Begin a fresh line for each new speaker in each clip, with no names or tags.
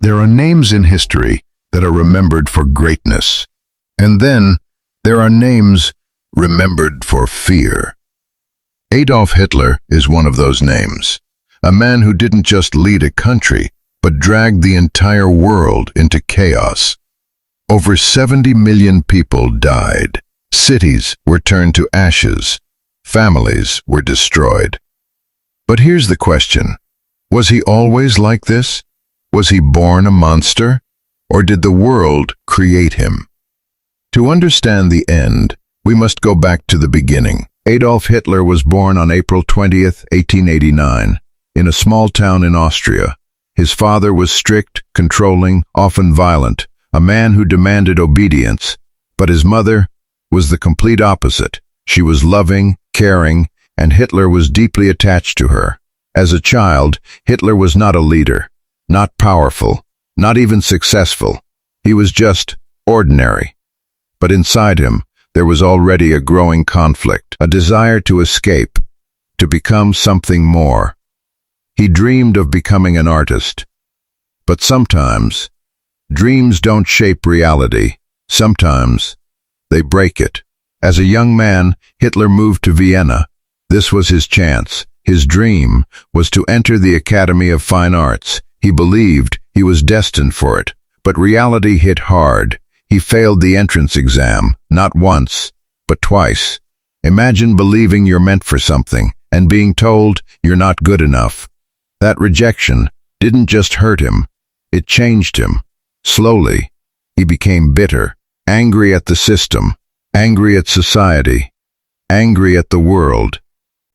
There are names in history that are remembered for greatness. And then there are names remembered for fear. Adolf Hitler is one of those names. A man who didn't just lead a country, but dragged the entire world into chaos. Over 70 million people died. Cities were turned to ashes. Families were destroyed. But here's the question. Was he always like this? Was he born a monster? Or did the world create him? To understand the end, we must go back to the beginning. Adolf Hitler was born on April 20th, 1889, in a small town in Austria. His father was strict, controlling, often violent, a man who demanded obedience. But his mother was the complete opposite. She was loving, caring, and Hitler was deeply attached to her. As a child, Hitler was not a leader, not powerful, not even successful. He was just ordinary. But inside him, there was already a growing conflict, a desire to escape, to become something more. He dreamed of becoming an artist. But sometimes, dreams don't shape reality. Sometimes, they break it. As a young man, Hitler moved to Vienna. This was his chance. His dream was to enter the Academy of Fine Arts. He believed he was destined for it. But reality hit hard. He failed the entrance exam, not once, but twice. Imagine believing you're meant for something and being told you're not good enough. That rejection didn't just hurt him, it changed him. Slowly, he became bitter, angry at the system, angry at society, angry at the world.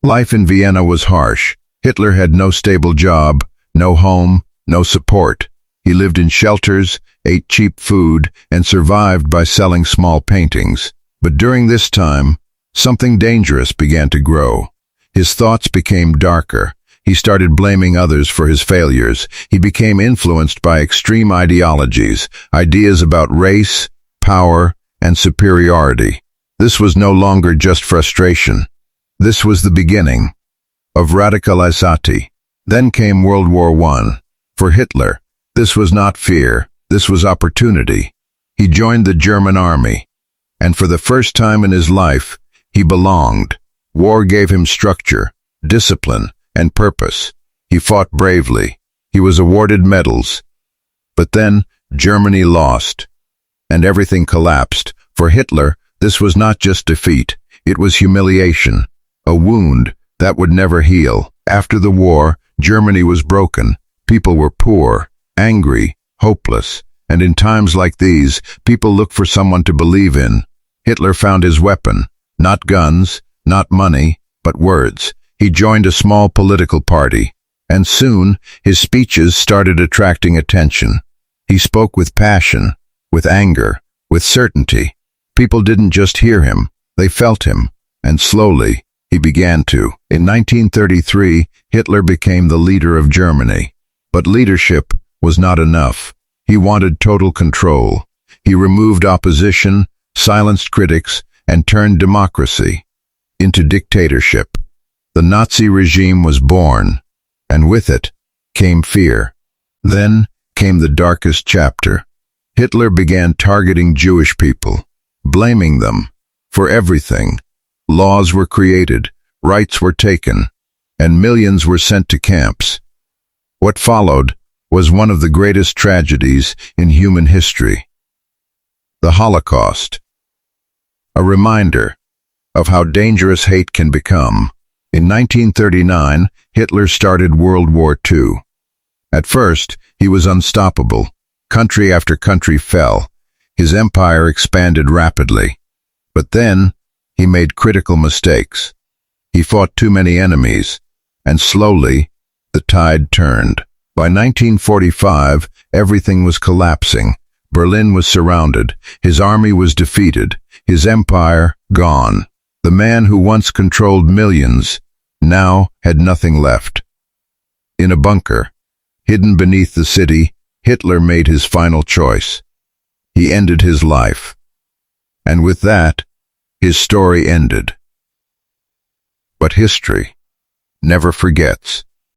Life in Vienna was harsh. Hitler had no stable job, no home, no support. He lived in shelters, ate cheap food, and survived by selling small paintings. But during this time, something dangerous began to grow. His thoughts became darker. He started blaming others for his failures. He became influenced by extreme ideologies, ideas about race, power, and superiority. This was no longer just frustration. This was the beginning of radicalization. Then came World War I. For Hitler, this was not fear, this was opportunity. He joined the German army, and for the first time in his life, he belonged. War gave him structure, discipline, and purpose. He fought bravely. He was awarded medals. But then, Germany lost, and everything collapsed. For Hitler, this was not just defeat, it was humiliation, a wound that would never heal. After the war, Germany was broken. People were poor, angry, hopeless, and in times like these, people look for someone to believe in. Hitler found his weapon, not guns, not money, but words. He joined a small political party, and soon his speeches started attracting attention. He spoke with passion, with anger, with certainty. People didn't just hear him, they felt him, and slowly he began to. In 1933, Hitler became the leader of Germany. But leadership was not enough. He wanted total control. He removed opposition, silenced critics, and turned democracy into dictatorship. The Nazi regime was born, and with it came fear. Then came the darkest chapter. Hitler began targeting Jewish people, blaming them for everything. Laws were created, rights were taken, and millions were sent to camps. What followed was one of the greatest tragedies in human history. The Holocaust. A reminder of how dangerous hate can become. In 1939, Hitler started World War II. At first, he was unstoppable. Country after country fell. His empire expanded rapidly. But then, he made critical mistakes. He fought too many enemies, and slowly, the tide turned. By 1945, everything was collapsing. Berlin was surrounded. His army was defeated. His empire gone. The man who once controlled millions now had nothing left. In a bunker, hidden beneath the city, Hitler made his final choice. He ended his life. And with that, his story ended. But history never forgets.